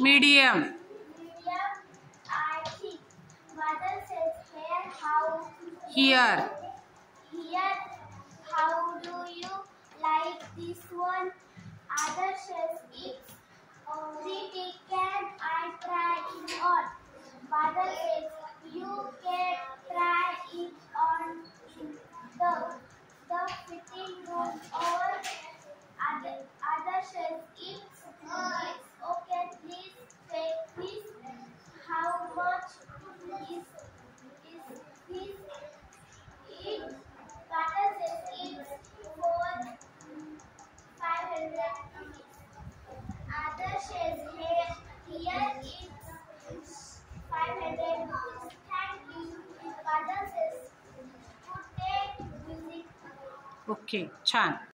Medium. Medium, I think. Mother says, Here. Here, how do you like this one? Other says, it's pretty. Can I try it on? Mother says, you can try it on in the fitting room, or other says, it's okay. Please take this. How much is this? It Mother says, it's for 500 rupees. Other says, here it's 500 rupees. Thank you. Mother says, good day, music. Okay. छान.